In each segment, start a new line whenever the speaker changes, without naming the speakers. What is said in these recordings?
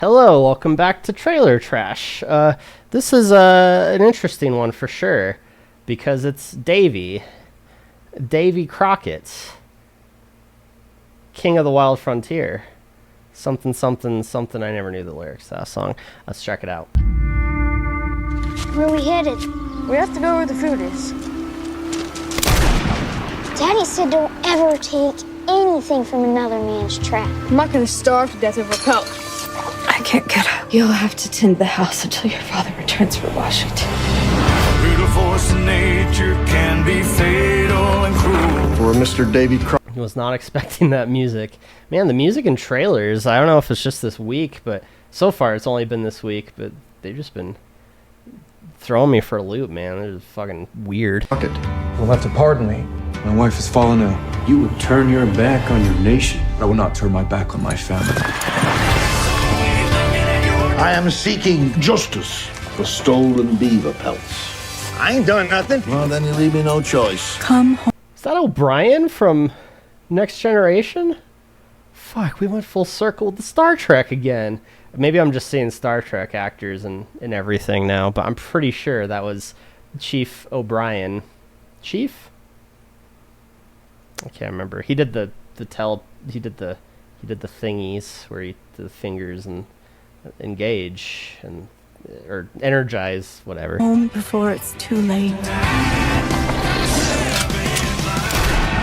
Hello, welcome back to Trailer Trash. This is an interesting one for sure, because it's Davy Crockett, King of the Wild Frontier. Something, something, something. I never knew the lyrics to that song. Let's check it out.
Where are we headed?
We have to go where the food is.
Daddy said don't ever take anything from another man's trap.
I'm not gonna starve to death over pellet.
I can't get up. You'll have to tend the house until your father returns from Washington.
Brutal force of nature can be fatal and cruel.
For Mr. Davy Crockett.
I was not expecting that music. Man, the music in trailers, I don't know if it's just this week, but so far it's only been this week, but they've just been throwing me for a loop, man. They're just fucking weird.
You'll have to pardon me. My wife has fallen ill.
You would turn your back on your nation.
I will not turn my back on my family.
I am seeking justice for stolen beaver pelts.
I ain't done nothing.
Well, then you leave me no choice.
Come home.
Is that O'Brien from Next Generation? Fuck, we went full circle with the Star Trek again. Maybe I'm just seeing Star Trek actors and everything now, but I'm pretty sure that was Chief O'Brien. Chief? I can't remember. He did the thingies where he did the fingers and engage and or energize, whatever.
Home before it's too late.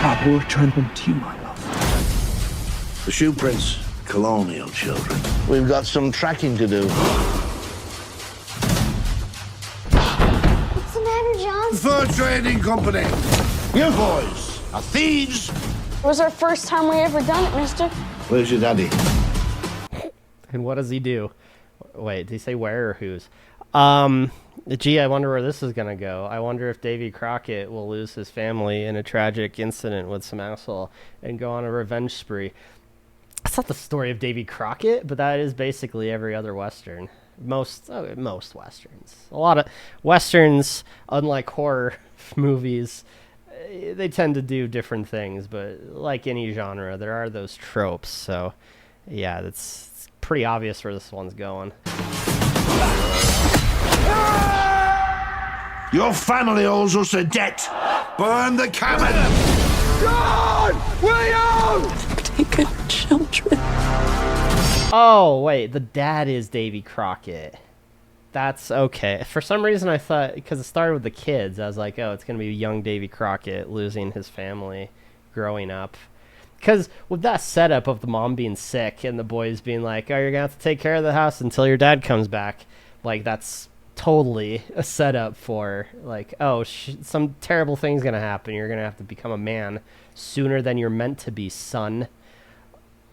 I will return them to you, my love.
The shoe prints, colonial children. We've got some tracking to do.
What's the matter, John?
Fur Trading Company. You boys are thieves.
It was our first time we ever done it, mister.
Where's your daddy?
And what does he do? Wait, did he say where or whose? Gee, I wonder where this is gonna go. I wonder if Davy Crockett will lose his family in a tragic incident with some asshole and go on a revenge spree. That's not the story of Davy Crockett, but that is basically every other Western. Most Westerns. A lot of Westerns, unlike horror movies, they tend to do different things, but like any genre, there are those tropes. So, yeah, it's pretty obvious where this one's going.
Your family owes us a debt. Burn the cabin. John! William!
Take our children.
Oh, wait, the dad is Davy Crockett. That's okay. For some reason, I thought, because it started with the kids, I was like, oh, it's going to be young Davy Crockett losing his family growing up. Because with that setup of the mom being sick and the boys being like, oh, you're going to have to take care of the house until your dad comes back, like, that's totally a setup for, like, oh, some terrible thing's going to happen. You're going to have to become a man sooner than you're meant to be, son.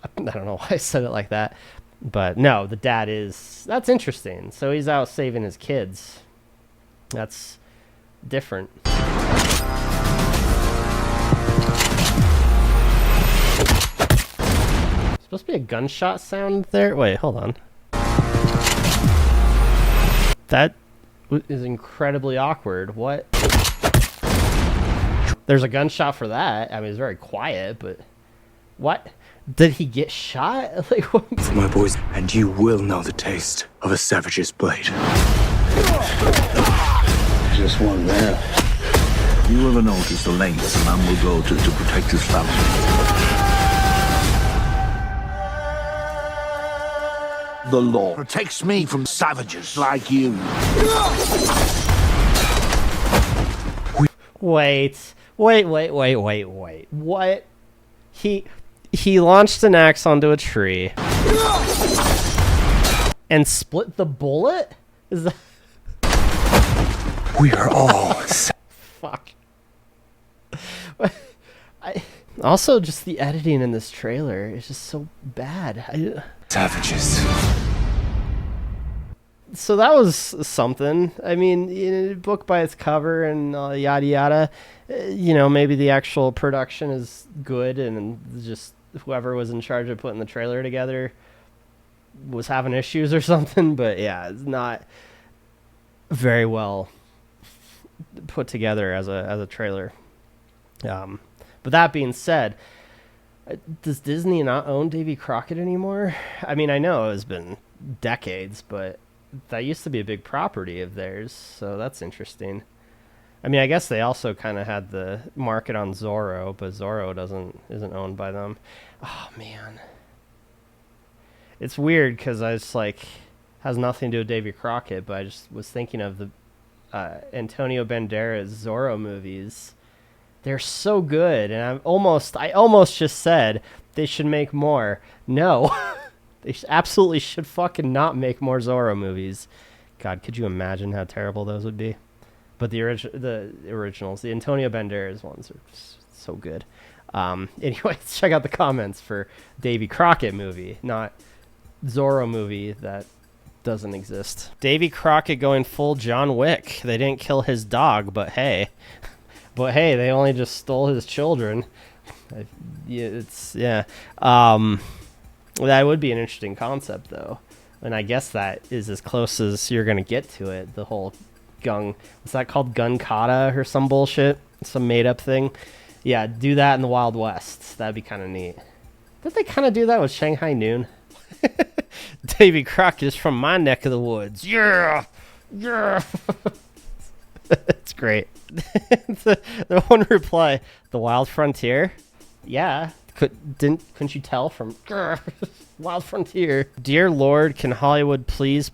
I don't know why I said it like that. But no, the dad is... That's interesting. So he's out saving his kids. That's different. Supposed to be a gunshot sound there? Wait, hold on. That is incredibly awkward. What? There's a gunshot for that. I mean, it's very quiet, but... What? Did he get shot? Like, what?
My boys, and you will know the taste of a savage's blade.
Just one man. You ever notice the lengths a man will go to protect his family? The law protects me from savages like you.
Wait. What? He launched an axe onto a tree and split the bullet? Is that...
We are all
Fuck. Also, just the editing in this trailer is just so bad.
savages.
So that was something. I mean, book by its cover and yada yada. Maybe the actual production is good and just whoever was in charge of putting the trailer together was having issues or something. But yeah, it's not very well put together as a trailer. But that being said, does Disney not own Davy Crockett anymore? I mean, I know it has been decades, but that used to be a big property of theirs, so that's interesting. I mean, I guess they also kind of had the market on Zorro, but Zorro isn't owned by them. Oh man, it's weird because I was like, has nothing to do with Davy Crockett, but I just was thinking of the Antonio Banderas Zorro movies. They're so good, and I almost just said they should make more. No, they absolutely should fucking not make more Zorro movies. God, could you imagine how terrible those would be? But the originals, the Antonio Banderas ones, are just so good. Anyways, check out the comments for Davy Crockett movie, not Zorro movie that doesn't exist. Davy Crockett going full John Wick. They didn't kill his dog, but hey. But hey, they only just stole his children. Yeah. That would be an interesting concept, though. And I guess that is as close as you're going to get to it. The whole what's that called? Gun kata or some bullshit? Some made-up thing? Yeah, do that in the Wild West. That'd be kind of neat. Did they kind of do that with Shanghai Noon? Davy Crockett is from my neck of the woods. Yeah! Yeah! It's great. The one reply, the Wild Frontier? Yeah. Couldn't you tell from Wild Frontier? Dear Lord, can Hollywood please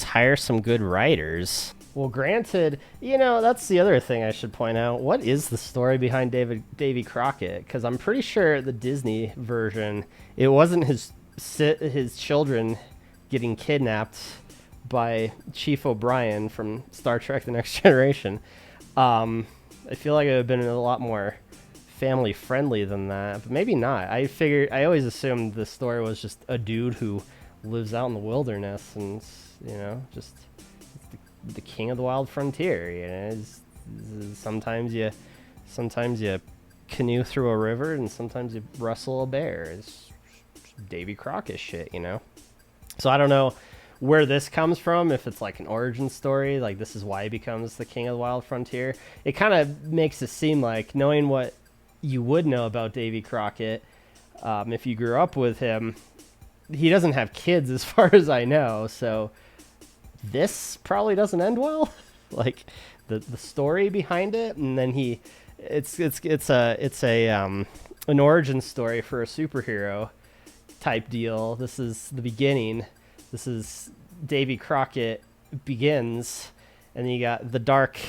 hire some good writers? Well, granted, that's the other thing I should point out. What is the story behind Davy Crockett? Because I'm pretty sure the Disney version, it wasn't his children getting kidnapped by Chief O'Brien from Star Trek The Next Generation. I feel like it would have been a lot more family friendly than that, but maybe not. I always assumed the story was just a dude who lives out in the wilderness and, just the king of the wild frontier. Sometimes you canoe through a river and sometimes you wrestle a bear. It's Davy Crockett shit, So I don't know where this comes from, if it's like an origin story, like this is why he becomes the king of the wild frontier. It kind of makes it seem like, knowing what you would know about Davy Crockett, if you grew up with him, he doesn't have kids as far as I know, so this probably doesn't end well. Like the story behind it, and then it's an origin story for a superhero type deal. This is the beginning. This is Davy Crockett begins, and then you got the Dark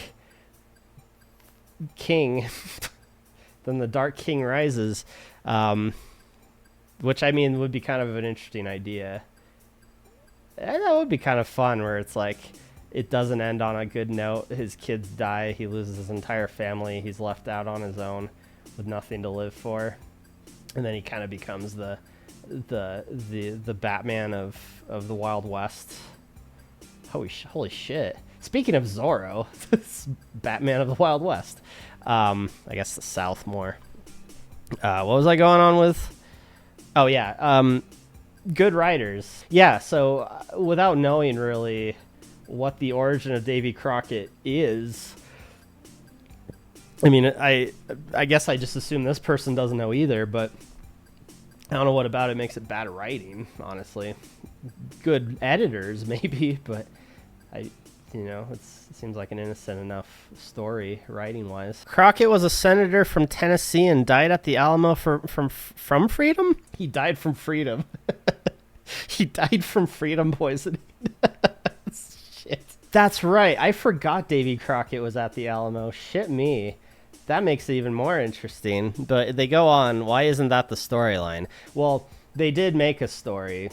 King. Then the Dark King rises, which I mean would be kind of an interesting idea. And that would be kind of fun, where it's like it doesn't end on a good note. His kids die. He loses his entire family. He's left out on his own with nothing to live for, and then he kind of becomes the Batman of the Wild West. Holy shit. Speaking of Zorro, Batman of the Wild West. I guess the South more. What was I going on with? Oh yeah. Good writers. Yeah, so without knowing really what the origin of Davy Crockett is, I mean, I guess I just assume this person doesn't know either, but I don't know what about it makes it bad writing, honestly. Good editors, maybe, but it seems like an innocent enough story, writing-wise. Crockett was a senator from Tennessee and died at the Alamo from freedom? He died from freedom. He died from freedom poisoning. Shit. That's right. I forgot Davy Crockett was at the Alamo. Shit me. That makes it even more interesting. But they go on, why isn't that the storyline? Well, they did make a story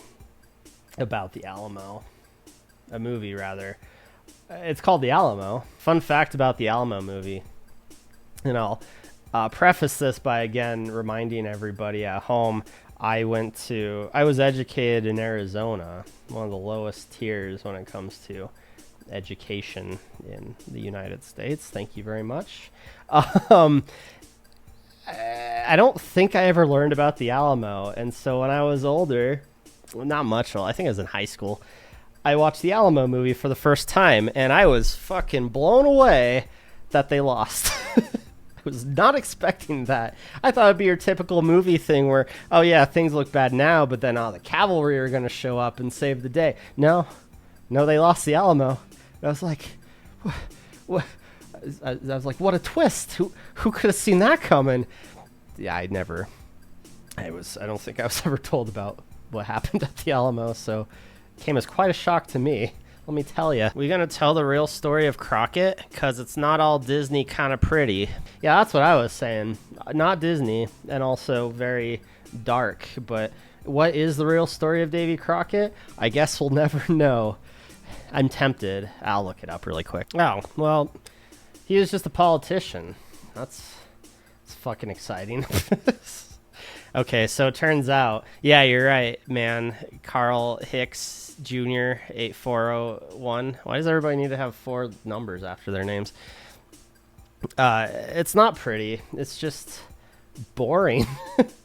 about the Alamo. A movie, rather. It's called The Alamo. Fun fact about the Alamo movie. And I'll preface this by, again, reminding everybody at home, I was educated in Arizona, one of the lowest tiers when it comes to education in the United States. Thank you very much. I don't think I ever learned about the Alamo, and so when I was older, not much, I think I was in high school, I watched the Alamo movie for the first time, and I was fucking blown away that they lost. was not expecting that. I thought it'd be your typical movie thing where, oh yeah, things look bad now, but then the cavalry are gonna show up and save the day. No, they lost the Alamo. I was like, what? I was like, what a twist! Who could have seen that coming? Yeah, I don't think I was ever told about what happened at the Alamo, so it came as quite a shock to me. Let me tell you. We're going to tell the real story of Crockett, because it's not all Disney kind of pretty. Yeah, that's what I was saying. Not Disney, and also very dark. But what is the real story of Davy Crockett? I guess we'll never know. I'm tempted. I'll look it up really quick. Oh, well, he was just a politician. That's fucking exciting. Okay, so it turns out, yeah, you're right, man. Carl Hicks Jr., 8401. Why does everybody need to have 4 numbers after their names? It's not pretty. It's just boring,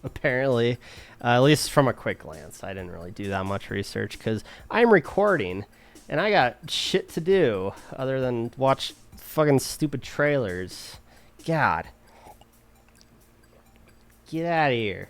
apparently. At least from a quick glance. I didn't really do that much research because I'm recording, and I got shit to do other than watch fucking stupid trailers. God. Get out of here.